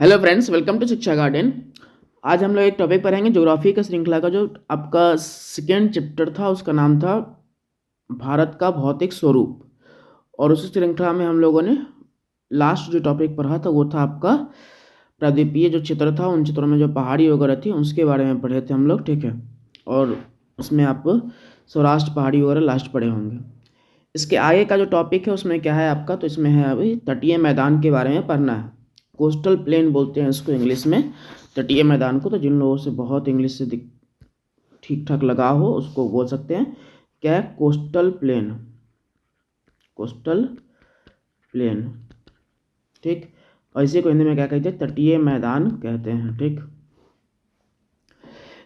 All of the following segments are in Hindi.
हेलो फ्रेंड्स, वेलकम टू शिक्षा गार्डन। आज हम लोग एक टॉपिक पढ़ेंगे ज्योग्राफी का श्रृंखला का। जो आपका सेकेंड चैप्टर था उसका नाम था भारत का भौतिक स्वरूप। और उसी श्रृंखला में हम लोगों ने लास्ट जो टॉपिक पढ़ा था वो था आपका प्रायद्वीपीय जो क्षेत्र था, उन क्षेत्रों में जो पहाड़ी वगैरह थी उसके बारे में पढ़े थे हम लोग, ठीक है। और उसमें आप सौराष्ट्र पहाड़ी वगैरह लास्ट पढ़े होंगे। इसके आगे का जो टॉपिक है उसमें क्या है आपका, तो इसमें है अभी तटीय मैदान के बारे में पढ़ना है। कोस्टल प्लेन बोलते हैं इसको इंग्लिश में, तटीय मैदान को। तो जिन लोगों से बहुत इंग्लिश से ठीक ठाक लगा हो उसको बोल सकते हैं क्या है, कोस्टल प्लेन। कोस्टल प्लेन, ठीक। और इसी को हिंदी में क्या कहते हैं, तटीय मैदान कहते हैं, ठीक।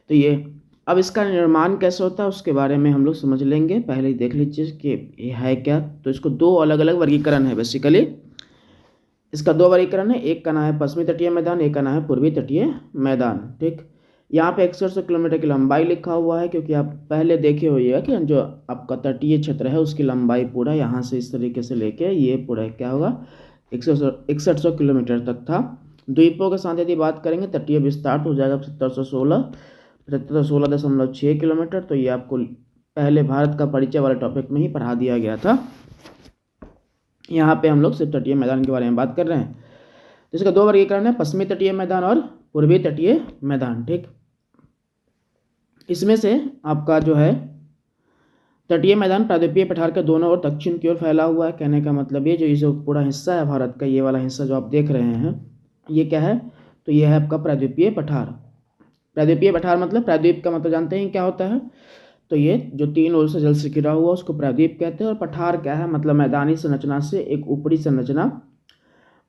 तो ये अब इसका निर्माण कैसे होता है उसके बारे में हम लोग समझ लेंगे। पहले ही देख लीजिए कि ये है क्या। तो इसको दो अलग अलग वर्गीकरण है बेसिकली। इसका दो वर्गीकरण है, एक का नाम है पश्चिमी तटीय मैदान, एक का नाम है पूर्वी तटीय मैदान, ठीक। यहाँ पे 6100 किलोमीटर की लंबाई लिखा हुआ है, क्योंकि आप पहले देखे होइएगा कि जो आपका तटीय क्षेत्र है उसकी लंबाई पूरा यहाँ से इस तरीके से लेके ये पूरा क्या होगा 6100 किलोमीटर तक था। द्वीपों के साथ यदि बात करेंगे तटीय विस्तार तो हो जाएगा 7716.6 किलोमीटर। तो ये आपको पहले भारत का परिचय वाले टॉपिक में ही पढ़ा दिया गया था। यहाँ पे हम लोग सिर्फ तटीय मैदान के बारे में बात कर रहे हैं। तो इसका दो वर्गीकरण है, पश्चिमी तटीय मैदान और पूर्वी तटीय मैदान, ठीक। इसमें से आपका जो है तटीय मैदान प्रायद्वीपीय पठार के दोनों ओर दक्षिण की ओर फैला हुआ है। कहने का मतलब ये जो पूरा हिस्सा है भारत का, ये वाला हिस्सा जो आप देख रहे हैं ये क्या है, तो ये है आपका प्रायद्वीपीय पठार। प्रायद्वीपीय पठार मतलब, प्रायद्वीप का मतलब जानते हैं क्या होता है, तो ये जो तीन ओर से जल से घिरा हुआ उसको प्रायद्वीप कहते हैं। और पठार क्या है, मतलब मैदानी संरचना से एक ऊपरी संरचना,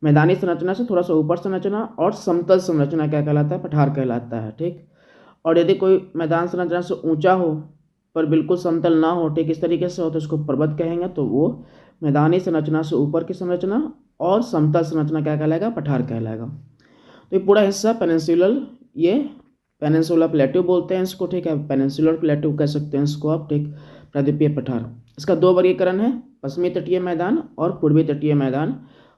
मैदानी संरचना से थोड़ा सा ऊपर संरचना और समतल संरचना क्या कहलाता है, पठार कहलाता है, ठीक। और यदि कोई मैदान संरचना से ऊंचा हो पर बिल्कुल समतल ना हो, ठीक, इस तरीके से हो तो इसको पर्वत कहेंगे। तो वो मैदानी संरचना से ऊपर की संरचना और समतल संरचना क्या कहलाएगा, पठार कहलाएगा। तो ये पूरा हिस्सा पेनिनसुलर, ये पेनिनसुला प्लेट्यू बोलते हैं इसको, ठीक है। पेनिनसुलर प्लेट्यू कह सकते हैं इसको आप, ठीक। प्रायद्वीपीय पठार, इसका दो वर्गीकरण है, पश्चिमी तटीय मैदान और पूर्वी तटीय मैदान।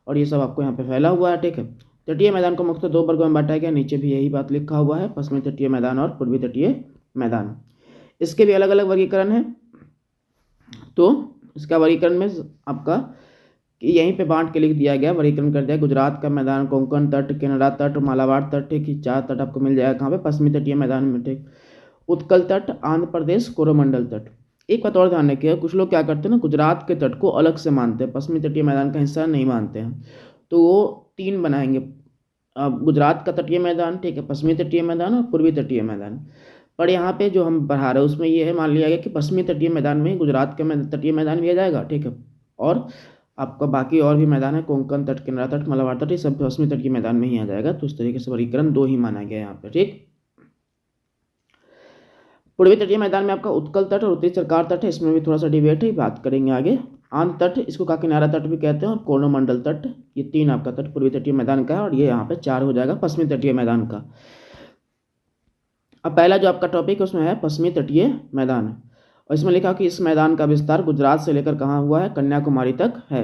और ये सब आपको यहाँ पे फैला हुआ है, ठीक है। तटीय मैदान को मुख्यतः दो वर्गों में बांटा गया, नीचे भी यही बात लिखा हुआ है, पश्चिमी तटीय मैदान और पूर्वी तटीय मैदान। इसके भी अलग अलग वर्गीकरण है। तो इसका वर्गीकरण में आपका यहीं पे बांट के लिख दिया गया, वर्गीकरण कर दिया। गुजरात का मैदान, कोंकण तट, कनाडा तट, मालाबार तट, ठीक। चार तट आपको मिल जाएगा कहाँ पे, पश्चिमी तटीय मैदान में, ठीक। उत्कल तट, आंध्र प्रदेश, कोरोमंडल तट। एक बात और ध्यान रखिएगा, कुछ लोग क्या करते हैं ना, गुजरात के तट को अलग से मानते हैं, पश्चिमी तटीय मैदान का हिस्सा नहीं मानते हैं। तो वो तीन बनाएंगे, गुजरात का तटीय मैदान, ठीक है, पश्चिमी तटीय मैदान और पूर्वी तटीय मैदान। पर यहाँ पे जो हम पढ़ा रहे हैं उसमें ये है, मान लिया गया कि पश्चिमी तटीय मैदान में गुजरात का तटीय मैदान भी आ जाएगा, ठीक है। और आपका बाकी और भी मैदान है, कोंकण तट, कनाडा तट, मालाबार तट, ये सब पश्चिमी तट के मैदान में ही आ जाएगा। तो इस तरीके से वर्गीकरण दो ही माना गया यहाँ पे, ठीक। पूर्वी तटीय मैदान में आपका उत्कल तट और उत्तरी सरकार तट है, इसमें भी थोड़ा सा डिबेट है, बात करेंगे आगे। आंध्र तट, इसको काकीनाडा तट भी कहते हैं, और कोरोमंडल तट, ये तीन आपका तट पूर्वी तटीय मैदान का है। और ये यहाँ पे चार हो जाएगा पश्चिमी तटीय मैदान का। अब पहला जो आपका टॉपिक है उसमें है पश्चिमी तटीय मैदान, और इसमें लिखा कि इस मैदान का विस्तार गुजरात से लेकर कहाँ हुआ है, कन्याकुमारी तक है।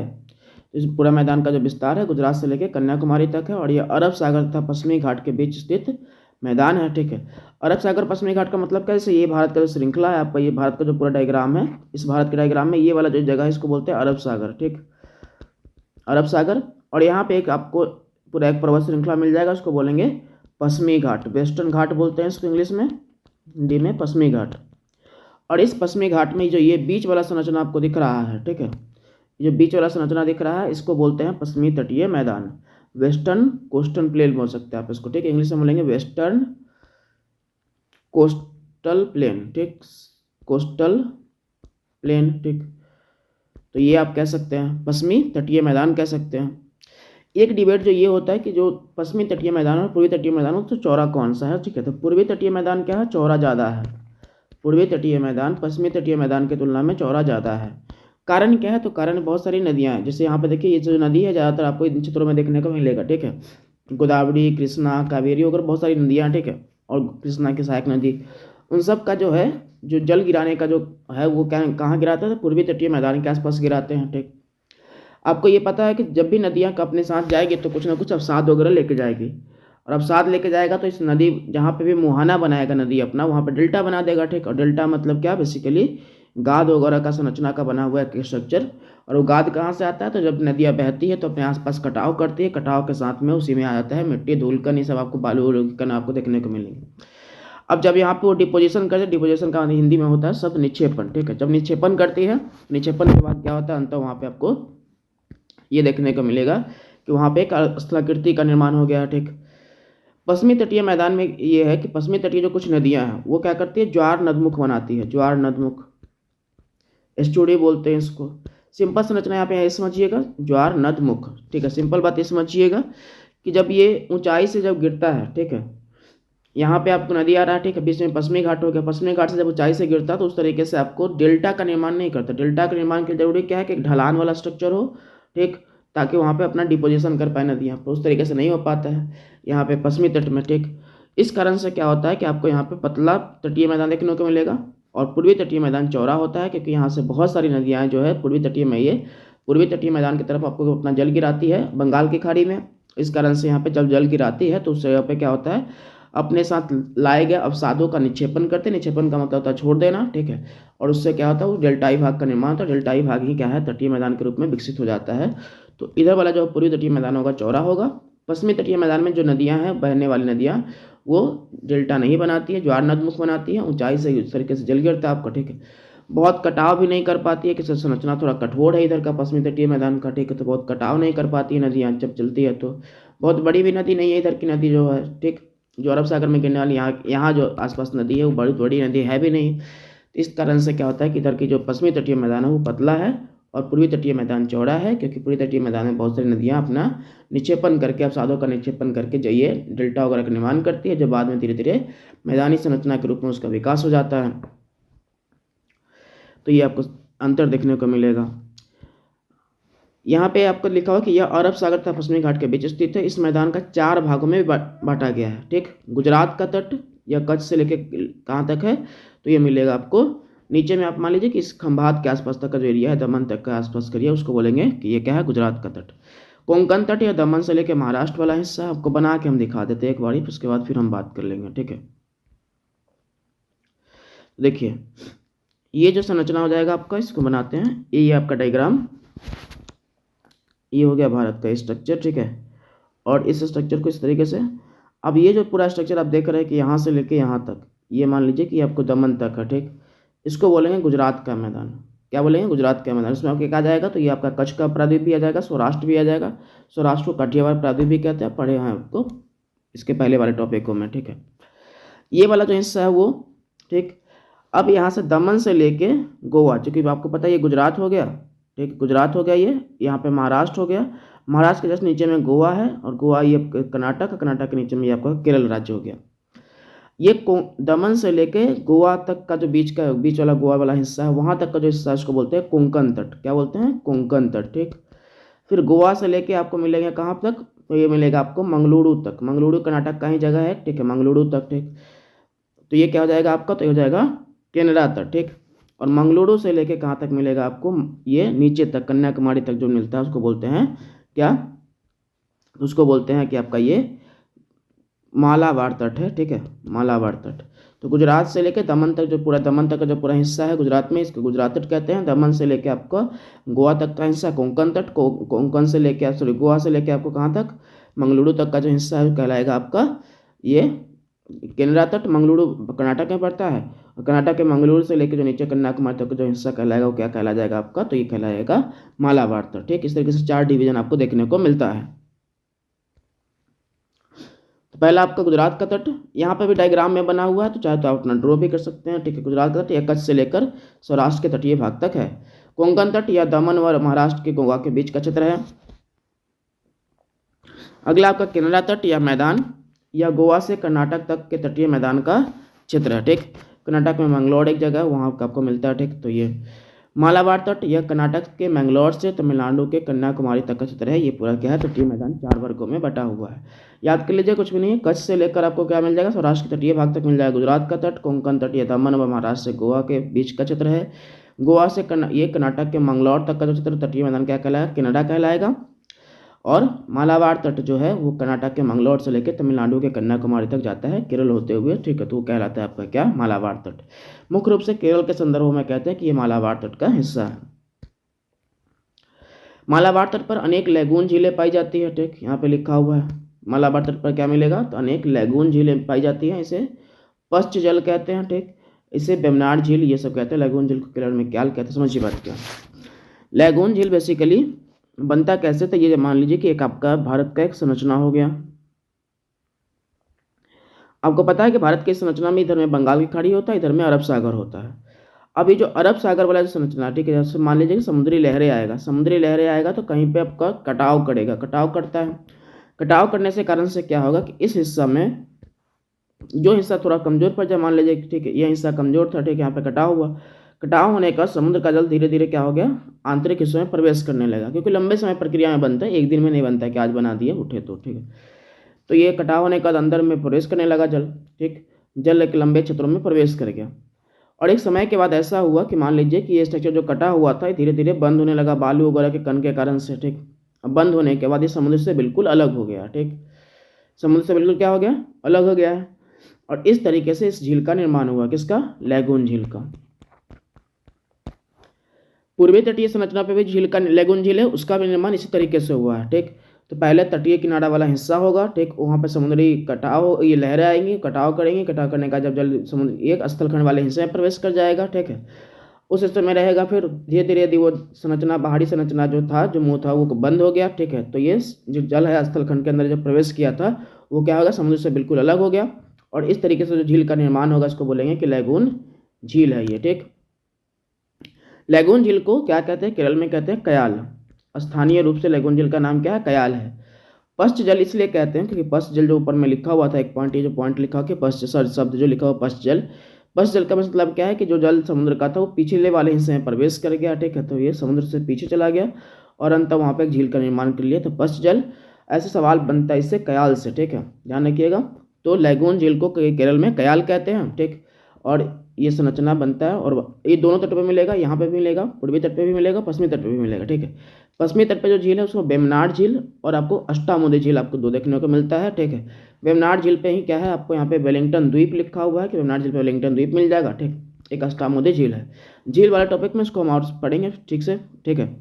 इस पूरा मैदान का जो विस्तार है गुजरात से लेकर कन्याकुमारी तक है। और ये अरब सागर तथा पश्चिमी घाट के बीच स्थित मैदान है, ठीक है। अरब सागर पश्चिमी घाट का मतलब कैसे, ये भारत का जो श्रृंखला है आपका, ये भारत का जो पूरा डायग्राम है, इस भारत के डायग्राम में ये वाला जो जगह है इसको बोलते हैं अरब सागर, ठीक, अरब सागर। और यहाँ पे एक आपको पूरा एक पर्वत श्रृंखला मिल जाएगा, उसको बोलेंगे पश्चिमी घाट, वेस्टर्न घाट बोलते हैं इसको इंग्लिश में, हिंदी में पश्चिमी घाट। और इस पश्चिमी घाट में जो ये बीच वाला संरचना आपको दिख रहा है, ठीक है, जो बीच वाला संरचना दिख रहा है इसको बोलते हैं पश्चिमी तटीय मैदान, वेस्टर्न कोस्टल प्लेन बोल सकते हैं आप इसको, ठीक। इंग्लिश में बोलेंगे वेस्टर्न कोस्टल प्लेन, ठीक, कोस्टल प्लेन, ठीक। तो ये आप कह सकते हैं पश्चिमी तटीय मैदान कह सकते हैं। एक डिबेट जो ये होता है कि जो पश्चिमी तटीय मैदान और पूर्वी तटीय मैदान तो चौड़ा कौन सा है, ठीक है। तो पूर्वी तटीय मैदान क्या है, चौड़ा ज़्यादा है। पूर्वी तटीय मैदान पश्चिमी तटीय मैदान की तुलना में चौड़ा ज़्यादा है। कारण क्या है, तो कारण बहुत सारी नदियाँ हैं। जैसे यहाँ पे देखिए, ये जो नदी है ज़्यादातर आपको इन क्षेत्रों में देखने को मिलेगा, ठीक है। गोदावरी, कृष्णा, कावेरी वगैरह बहुत सारी नदियाँ, ठीक है। और कृष्णा की सहायक नदी, उन सब का जो है जो जल गिराने का जो है वो क्या कहाँ गिराते हैं, तो पूर्वी तटीय मैदान के आसपास गिराते हैं, ठीक। आपको ये पता है कि जब भी नदियाँ अपने साथ जाएगी तो कुछ ना कुछ अवसाद वगैरह लेके जाएगी। और अब साथ लेके जाएगा तो इस नदी जहाँ पे भी मुहाना बनाएगा नदी अपना, वहाँ पे डेल्टा बना देगा, ठीक। और डेल्टा मतलब क्या, बेसिकली गाद वगैरह का संरचना का बना हुआ है स्ट्रक्चर। और वो गाद कहाँ से आता है, तो जब नदियाँ बहती है तो अपने आसपास कटाव करती है, कटाव के साथ में उसी में आ जाता है मिट्टी, धूलकण, ये सब आपको बालू कण आपको देखने को मिलेंगे। अब जब यहाँ पे वो डिपोजिशन करते हैं, डिपोजिशन का हिंदी में होता है शब्द निक्षेपण, ठीक है। जब निक्षेपण करती है, निक्षेपण के बाद क्या होता है, अंत वहाँ पे आपको ये देखने को मिलेगा कि वहाँ पे एक स्थलाकृति का निर्माण हो गया है, ठीक। पश्चिमी तटीय मैदान में ये है कि पश्चिमी तटीय जो कुछ नदियाँ हैं वो क्या करती है, ज्वार नदमुख बनाती है, ज्वार नदमुख, एस्टुडी बोलते हैं इसको। सिंपल संरचना यहाँ पे है, समझिएगा, ज्वार नदमुख, ठीक है। सिंपल बात ये समझिएगा कि जब ये ऊंचाई से जब गिरता है, ठीक है, यहाँ पे आपको नदी आ रहा है, ठीक है, बीच में पश्चिमी घाट हो गया, पश्चिमी घाट से जब ऊंचाई से गिरता है तो उस तरीके से आपको डेल्टा का निर्माण नहीं करता। डेल्टा के निर्माण के लिए जरूरी क्या है कि एक ढलान वाला स्ट्रक्चर हो, ठीक, ताकि वहाँ पे अपना डिपोजिशन कर पाए नदियाँ, पर उस तरीके से नहीं हो पाता है यहाँ पे पश्चिमी तट में, ठीक। इस कारण से क्या होता है कि आपको यहाँ पे पतला तटीय मैदान देखने को मिलेगा और पूर्वी तटीय मैदान चौड़ा होता है, क्योंकि यहाँ से बहुत सारी नदियाँ जो है पूर्वी तटीय में, ये पूर्वी तटीय मैदान की तरफ आपको अपना जल गिराती है बंगाल की खाड़ी में। इस कारण से यहाँ पे जब जल गिराती है तो उस जगह पे क्या होता है, अपने साथ लाए गए अवसादों का निक्षेपण करते हैं। निक्षेपण का मतलब होता है छोड़ देना, ठीक है। और उससे क्या होता है, उस डेल्टाई भाग का निर्माण होता है। डेल्टाई भाग ही क्या है, तटीय मैदान के रूप में विकसित हो जाता है। तो इधर वाला जो पूर्वी तटीय मैदान होगा चौड़ा होगा, पश्चिमी तटीय मैदान में जो नदियाँ हैं, बहने वाली नदियाँ, वो डेल्टा नहीं बनाती है, ज्वार नदमुख बनाती है, ऊंचाई से इस तरीके से जल गिरता है आपका, ठीक है। बहुत कटाव भी नहीं कर पाती है, कि संरचना थोड़ा कठोर है इधर का पश्चिमी तटीय मैदान का, ठीक है। तो बहुत कटाव नहीं कर पाती है नदियाँ जब चलती है, तो बहुत बड़ी भी नदी नहीं है इधर की नदी जो है, ठीक। जो अरब सागर में गिरने वाली यहाँ जो आसपास नदी है वो बड़ी बड़ी नदी है भी नहीं। इस कारण से क्या होता है कि इधर की जो पश्चिमी तटीय मैदान है वो पतला है और पूर्वी तटीय मैदान चौड़ा है, क्योंकि पूर्वी तटीय मैदान में बहुत सारी नदियाँ अपना निक्षेपण करके, अवसादों का निक्षेपण करके जाइए डेल्टा वगैरह का निर्माण करती है, जो बाद में धीरे धीरे मैदानी संरचना के रूप में उसका विकास हो जाता है। तो ये आपको अंतर देखने को मिलेगा। यहाँ पे आपको लिखा हुआ कि यह अरब सागर तथा पश्चिमी घाट के बीच स्थित है। इस मैदान का 4 भागों में बांटा गया है, ठीक। गुजरात का तट या कच्छ से लेके कहाँ तक है, तो ये मिलेगा आपको नीचे में। आप मान लीजिए कि इस खंभात के आसपास तक का जो एरिया है, दमन तक का आसपास का एरिया, उसको बोलेंगे कि ये क्या है, गुजरात का तट। कोंकण तट या दमन से लेके महाराष्ट्र वाला हिस्सा आपको बना के हम दिखा देते हैं एक बारी, उसके बाद फिर हम बात कर लेंगे, ठीक है। देखिए ये जो संरचना हो जाएगा आपका, इसको बनाते हैं, ये आपका डायग्राम, ये हो गया भारत का स्ट्रक्चर, ठीक है। और इस स्ट्रक्चर को इस तरीके से, अब ये जो पूरा स्ट्रक्चर आप देख रहे हैं कि यहाँ से लेके यहाँ तक, ये मान लीजिए कि आपको दमन तक है, ठीक। इसको बोलेंगे गुजरात का मैदान। क्या बोलेंगे, गुजरात का मैदान। इसमें आपके क्या जाएगा, तो ये आपका कच्छ का प्रायद्वीप भी आ जाएगा, सौराष्ट्र भी आ जाएगा। सौराष्ट्र को काठियावाड़ प्रायद्वीप भी कहते हैं, पढ़े हैं आपको इसके पहले वाले टॉपिकों में, ठीक है। ये वाला जो हिस्सा है वो, ठीक। अब यहाँ से दमन से लेके गोवा, चूँकि आपको पता है ये गुजरात हो गया, ठीक, गुजरात हो गया, ये यहाँ पे महाराष्ट्र हो गया, महाराष्ट्र के जस्ट नीचे में गोवा है, और गोवा ये कर्नाटक, कर्नाटक के नीचे में ये आपका केरल राज्य हो गया। ये दमन से लेके गोवा तक का जो बीच वाला गोवा वाला हिस्सा है, वहाँ तक का जो हिस्सा है उसको बोलते हैं कोंकण तट। क्या बोलते हैं, कोंकण तट, ठीक। फिर गोवा से लेके आपको मिलेगा कहाँ तक, तो ये मिलेगा आपको मंगलुरु तक। मंगलुरु कर्नाटक का ही जगह है, ठीक है, मंगलुरु तक, ठीक। तो ये क्या हो जाएगा आपका, तो ये हो जाएगा केनरा तक, ठीक। और मंगलुरु से लेके कहाँ तक मिलेगा आपको, ये नीचे तक कन्याकुमारी तक जो मिलता है उसको बोलते हैं क्या, उसको बोलते हैं कि आपका ये मालाबार तट है, ठीक है, मालाबार तट। तो गुजरात से लेके दमन तक जो पूरा, दमन तक का जो पूरा हिस्सा है गुजरात में, इसको गुजरात तट कहते हैं। दमन से लेके आपको गोवा तक का हिस्सा कोंकण तट, कोंकण से लेके सॉरी गोवा से लेके आपको कहाँ तक, मंगलुरु तक का जो हिस्सा है कहलाएगा आपका ये केनरा तट। मंगलुरु कर्नाटक में पड़ता है, और कर्नाटक के मंगलुरु से लेकर जो नीचे कन्याकुमारी तक जो हिस्सा कहलाएगा वो क्या कहला जाएगा आपका, तो ये कहलाएगा मालाबार तट, ठीक। इस तरीके से 4 डिवीजन आपको देखने को मिलता है। तो पहला आपका गुजरात का तट, यहाँ पे भी डायग्राम में बना हुआ है, तो चाहे तो आप अपना ड्रॉ भी कर सकते हैं, ठीक है। गुजरात का तट या कच्छ से लेकर सौराष्ट्र के तटीय भाग तक है। कोंकण तट या दमन व महाराष्ट्र के गोवा के बीच का क्षेत्र है। अगला आपका केनरा तट या मैदान, या गोवा से कर्नाटक तक के तटीय मैदान का क्षेत्र है, ठीक। कर्नाटक में मंगलोर एक जगह है, वहाँ आपको मिलता है, ठीक। तो ये मालाबार तट या कर्नाटक के मैंगलोर से तमिलनाडु के कन्याकुमारी तक का क्षेत्र है। ये पूरा क्या है, तटीय मैदान 4 वर्गों में बटा हुआ है। याद कर लीजिए, कुछ भी नहीं है। कच्छ से लेकर आपको क्या मिल जाएगा, सौराष्ट्र के तटीय भाग तक मिल जाएगा गुजरात का तट। कोंकण तट या दमन व महाराष्ट्र से गोवा के बीच का क्षेत्र है। गोवा से ये कर्नाटक के मंगलौर तक का जो क्षेत्र तटीय मैदान क्या कहलाएगा, केनरा कहलाएगा। और मालाबार तट जो है वो कर्नाटक के मंगलौर से लेकर तमिलनाडु के कन्याकुमारी तक जाता है केरल होते हुए, ठीक है। तो वो कहलाता है आपका क्या, मालाबार तट। मुख्य रूप से केरल के संदर्भ में कहते हैं कि ये मालाबार तट का हिस्सा है। मालाबार तट पर अनेक लैगून झीलें पाई जाती है, ठीक, यहाँ पे लिखा हुआ है। मालाबार तट पर क्या मिलेगा, तो अनेक लैगून झीलें पाई जाती हैं, इसे पश्च जल कहते हैं, ठीक। इसे बेमनाड झील ये सब कहते हैं। लैगून झील को केरल में क्या कहते हैं, समझिए बात क्या। लैगून झील बेसिकली बनता कैसे, तो ये मान लीजिए कि एक आपका भारत का एक संरचना हो गया। आपको पता है कि भारत की संरचना में इधर में बंगाल की खाड़ी होता है, इधर में अरब सागर होता है। अब ये जो अरब सागर वाला जो संरचना, ठीक है, जैसे मान लीजिए कि समुद्री लहरें आएगा, समुद्री लहरें आएगा तो कहीं पे आपका कटाव करेगा, कटाव करता है। कटाव करने से कारण से क्या होगा कि इस हिस्सा में जो हिस्सा थोड़ा कमजोर पड़ जाए, मान लीजिए, ठीक है, यह हिस्सा कमजोर था, ठीक है, यहाँ पे कटाव हुआ। कटाव होने का समुद्र का जल धीरे धीरे क्या हो गया, आंतरिक हिस्सों में प्रवेश करने लगा, क्योंकि लंबे समय प्रक्रिया में बनता है, एक दिन में नहीं बनता है कि आज बना दिए उठे तो, ठीक है। तो ये कटाव होने के बाद अंदर में प्रवेश करने लगा जल, ठीक, जल एक लंबे क्षेत्रों में प्रवेश कर गया। और एक समय के बाद ऐसा हुआ कि मान लीजिए कि ये स्ट्रक्चर जो कटा हुआ था धीरे धीरे बंद होने लगा, बालू वगैरह के कण के कारण से, ठीक। अब बंद होने के बाद ये समुद्र से बिल्कुल अलग हो गया, ठीक, समुद्र से बिल्कुल क्या हो गया, अलग हो गया है। और इस तरीके से इस झील का निर्माण हुआ, किसका, लैगून झील का। पूर्वी तटीय संरचना पे भी झील का, लैगून झील है, उसका भी निर्माण इसी तरीके से हुआ है, ठीक। तो पहले तटीय किनारा वाला हिस्सा होगा, ठीक, वहाँ पे समुद्री कटाव, ये लहरें आएंगी, कटाव करेंगी, कटाव करने का जब जल समुद्र एक स्थलखंड वाले हिस्से में प्रवेश कर जाएगा, ठीक है, उस हिस्से में रहेगा। फिर धीरे धीरे यदि वो संरचना, बाहरी संरचना जो था, जो मुंह था, वो बंद हो गया, ठीक है। तो ये जो जल है स्थलखंड के अंदर जब प्रवेश किया था वो क्या होगा, समुद्र से बिल्कुल अलग हो गया। और इस तरीके से जो झील का निर्माण होगा इसको बोलेंगे कि लैगून झील है ये, ठीक। लैगून झील को क्या कहते हैं, केरल में कहते हैं कयाल। स्थानीय रूप से लैगून झील का नाम क्या है, कयाल है। पश्च जल इसलिए कहते हैं क्योंकि पश्च जल जो ऊपर में लिखा हुआ था एक पॉइंट, ये जो पॉइंट लिखा हुआ कि पश्च शब्द जो लिखा हुआ पश्च जल, पश्च जल का मतलब क्या है कि जो जल समुद्र का था वो पिछले वाले हिस्से में प्रवेश कर गया, ठीक है। तो ये समुद्र से पीछे चला गया और अंत वहाँ पे एक झील का निर्माण कर लिया, तो पश्च जल। ऐसे सवाल बनता है इससे कयाल से, ठीक है, ध्यान रखिएगा। तो लैगून झील को केरल में कयाल कहते हैं, ठीक। और ये संरचना बनता है और ये दोनों तट पे मिलेगा, यहाँ पे भी मिलेगा, पूर्वी तट पे भी मिलेगा, पश्चिमी तट पे भी मिलेगा, ठीक है। पश्चिमी तट पे जो झील है उसको बेमनाड झील और आपको अष्टामुदी झील आपको दो देखने को मिलता है, ठीक है। बेमनाड झील पे ही क्या है, आपको यहाँ पे वेलिंगटन द्वीप लिखा हुआ है कि बेमनाड झील पे वेलिंगटन द्वीप मिल जाएगा, ठीक। एक अष्टामुदी झील है। झील वाले टॉपिक में इसको हम और पढ़ेंगे ठीक से, ठीक है।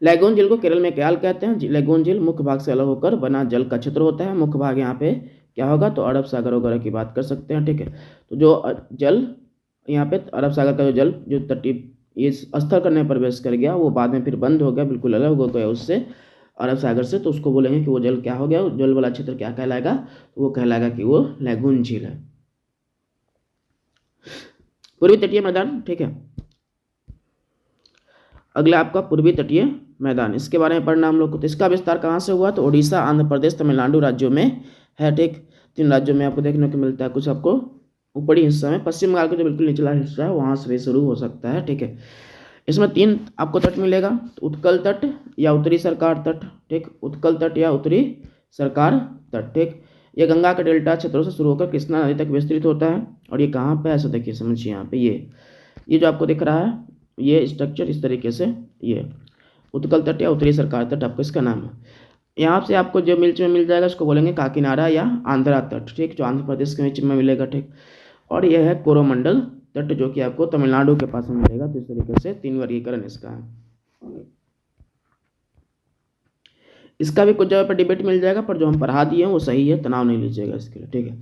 लैगून झील को केरल में कयाल कहते हैं। लैगून झील मुख्य भाग से अलग होकर बना जल का क्षेत्र होता है। मुख्य भाग यहाँ पे क्या होगा, तो अरब सागर वगैरह की बात कर सकते हैं, ठीक है। तो जो जल यहाँ पे अरब सागर का जो जल जो तटीय ये स्थल करने प्रवेश कर गया वो बाद में फिर बंद हो गया, बिल्कुल अलग हो गया उससे, अरब सागर से, तो उसको बोलेंगे कि वो जल क्या हो गया, जल वाला क्षेत्र क्या कहलाएगा, तो वो कहलाएगा कि वो लैगून झील है। पूर्वी तटीय मैदान, ठीक है। अगला आपका पूर्वी तटीय मैदान, इसके बारे में पढ़ना हम लोग को। तो इसका विस्तार कहाँ से हुआ, तो उड़ीसा, आंध्र प्रदेश, तमिलनाडु राज्यों में है, ठीक। 3 राज्यों में आपको देखने को मिलता है। कुछ आपको ऊपरी हिस्सा में, पश्चिम बंगाल का जो बिल्कुल निचला हिस्सा है वहाँ से शुरू हो सकता है, ठीक है। इसमें 3 आपको तट मिलेगा, तो उत्कल तट या उत्तरी सरकार तट, ठीक, उत्कल तट या उत्तरी सरकार तट, ठीक। ये गंगा के डेल्टा क्षेत्रों से शुरू होकर कृष्णा नदी तक विस्तृत होता है। और ये कहाँ पे, ऐसा देखिए, समझिए यहाँ पे ये जो आपको दिख रहा है ये स्ट्रक्चर इस तरीके से, ये उत्कल तट या उत्तरी सरकार तट आपको इसका नाम है। यहाँ से आपको जो मिल जाएगा इसको बोलेंगे काकीनाडा या आंध्रा तट, ठीक, जो आंध्र प्रदेश के बीच में मिलेगा, ठीक। और यह है कोरोमंडल तट जो कि आपको तमिलनाडु के पास में मिलेगा। तो इस तरीके से 3 वर्गीकरण इसका है। इसका भी कुछ जगह पर डिबेट मिल जाएगा, पर जो हम पढ़ा दिए हैं वो सही है, तनाव नहीं लीजिएगा इसके लिए, ठीक है।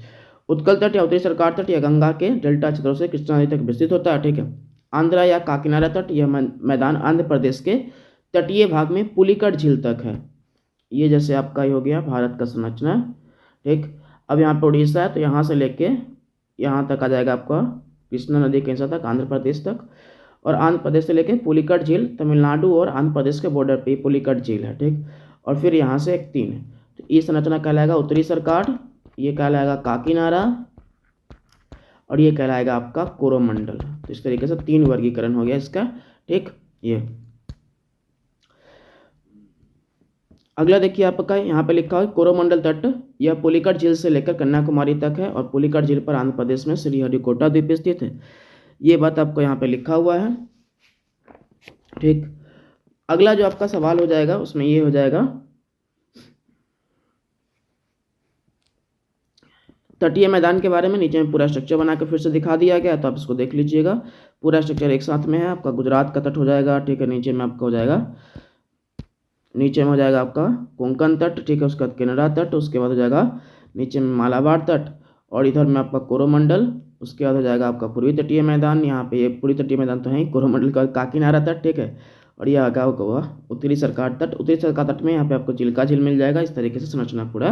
उत्कल तट या उत्तरी सरकार तट या गंगा के डेल्टा क्षेत्रों से कृष्णा नदी तक विस्तृत होता है, ठीक है। आंध्रा या काकीनाडा तट, यह मैदान आंध्र प्रदेश के तटीय भाग में पुलिकट झील तक है। ये जैसे आपका ही हो गया भारत का संरचना, ठीक। अब यहाँ पर उड़ीसा है तो यहाँ से लेके यहाँ तक आ जाएगा आपका कृष्णा नदी के हिस्सा तक, आंध्र प्रदेश तक। और आंध्र प्रदेश से लेके पुलिकट झील तमिलनाडु और आंध्र प्रदेश के बॉर्डर पे पुलिकट झील है, ठीक। और फिर यहाँ से एक 3 है, तो ये संरचना कहलाएगा उत्तरी सरकार, ये कहलाएगा काकीनाडा और ये कहलाएगा आपका कोरोमंडल। तो इस तरीके से 3 वर्गीकरण हो गया इसका, ठीक। ये अगला देखिए आपका यहाँ पे लिखा है कोरोमंडल तट, यह पुलिकट झील से लेकर कन्याकुमारी तक है और पुलिकट झील पर आंध्र प्रदेश में श्रीहरिकोटा द्वीप स्थित है। ये बात आपको यहाँ पे लिखा हुआ है, ठीक। अगला जो आपका सवाल हो जाएगा उसमें ये हो जाएगा, तटीय मैदान के बारे में नीचे में पूरा स्ट्रक्चर बना के फिर से दिखा दिया गया, तो आप इसको देख लीजिएगा। पूरा स्ट्रक्चर एक साथ में है। आपका गुजरात का तट हो जाएगा, ठीक है। नीचे में आपका हो जाएगा, नीचे में हो जाएगा आपका कोंकण तट, ठीक है। उसके बाद केनरा तट, उसके बाद हो जाएगा नीचे में मालाबार तट, और इधर में आपका कोरोमंडल। उसके बाद हो जाएगा आपका पूर्वी तटीय मैदान। यहाँ पे ये पूर्वी तटीय मैदान तो है ही, कोरोमंडल का काकीनाडा तट, ठीक है। और यह आगा होगा उत्तरी सरकार तट। उत्तरी सरकार तट में यहाँ पे आपको चिल्का झील मिल जाएगा। इस तरीके से संरचना पूरा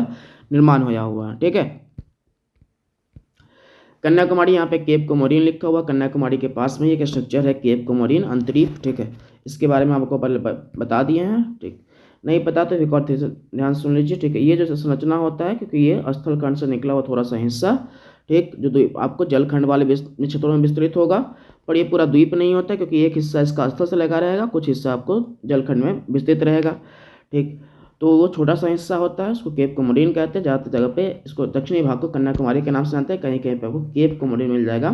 निर्माण होया हुआ है, ठीक है। कन्याकुमारी, यहाँ पे केप कोमोरिन लिखा हुआ, कन्याकुमारी के पास में ये स्ट्रक्चर है केप कोमोरिन अंतरीप, ठीक है। इसके बारे में आपको पहले बता दिए हैं, ठीक। नहीं पता तो एक और ध्यान सुन लीजिए, ठीक है। ये जो संरचना होता है, क्योंकि ये स्थल खंड से निकला हुआ थोड़ा सा हिस्सा, ठीक, जो आपको जलखंड वाले क्षेत्रों में विस्तृत होगा, पर ये पूरा द्वीप नहीं होता, क्योंकि एक हिस्सा इसका स्थल से लगा रहेगा, कुछ हिस्सा आपको जलखंड में विस्तृत रहेगा, ठीक। तो वो छोटा सा हिस्सा होता है, उसको केप कोमोरिन कहते हैं। ज़्यादातर जगह पे इसको दक्षिणी भाग को कन्याकुमारी के नाम से जानते हैं, कहीं कहीं पे आपको केप कोमोरिन मिल जाएगा।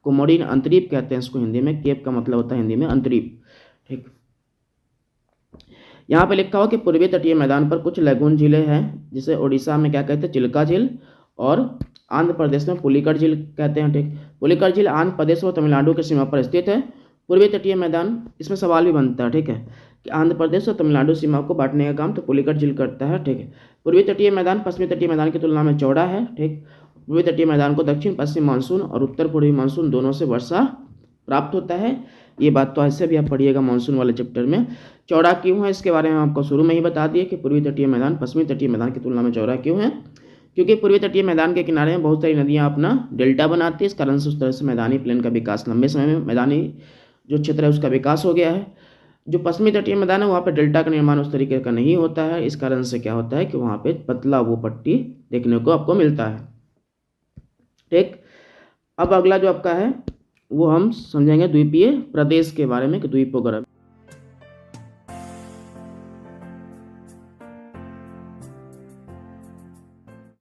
कोमोरिन अंतरीप कहते हैं इसको हिंदी में, केप का मतलब होता है हिंदी में अंतरीप, ठीक। यहाँ पे लिखा हुआ कि पूर्वी तटीय मैदान पर कुछ लैगून झीलें हैं, जिसे उड़ीसा में क्या कहते हैं, चिल्का झील, और आंध्र प्रदेश में पुलिकट झील कहते हैं, ठीक। पुलिकट झील आंध्र प्रदेश और तमिलनाडु की सीमा पर स्थित है। पूर्वी तटीय मैदान, इसमें सवाल भी बनता है, ठीक है, कि आंध्र प्रदेश और तमिलनाडु सीमा को बांटने का काम तो पुलिकट झील करता है, ठीक है। पूर्वी तटीय मैदान पश्चिमी तटीय मैदान की तुलना में चौड़ा है, ठीक। पूर्वी तटीय मैदान को दक्षिण पश्चिम मानसून और उत्तर पूर्वी मानसून दोनों से वर्षा प्राप्त होता है। ये बात तो ऐसे भी आप पढ़िएगा मानसून वाले चैप्टर में। चौड़ा क्यों है इसके बारे में आपको शुरू में ही बता दिए कि पूर्वी तटीय मैदान पश्चिमी तटीय मैदान की तुलना में चौड़ा क्यों है, क्योंकि पूर्वी तटीय मैदान के किनारे में बहुत सारी नदियाँ अपना डेल्टा बनाती है। इस कारण से उस तरह से मैदानी प्लेन का विकास लंबे समय में, मैदानी जो क्षेत्र है उसका विकास हो गया है। जो पश्चिमी तटीय मैदान है वहाँ पे डेल्टा का निर्माण उस तरीके का नहीं होता है। इस कारण से क्या होता है कि वहाँ पे पतला वो पट्टी देखने को आपको मिलता है, ठीक। अब अगला जो आपका है वो हम समझेंगे द्वीपीय प्रदेश के बारे में कि द्वीप वगैरह।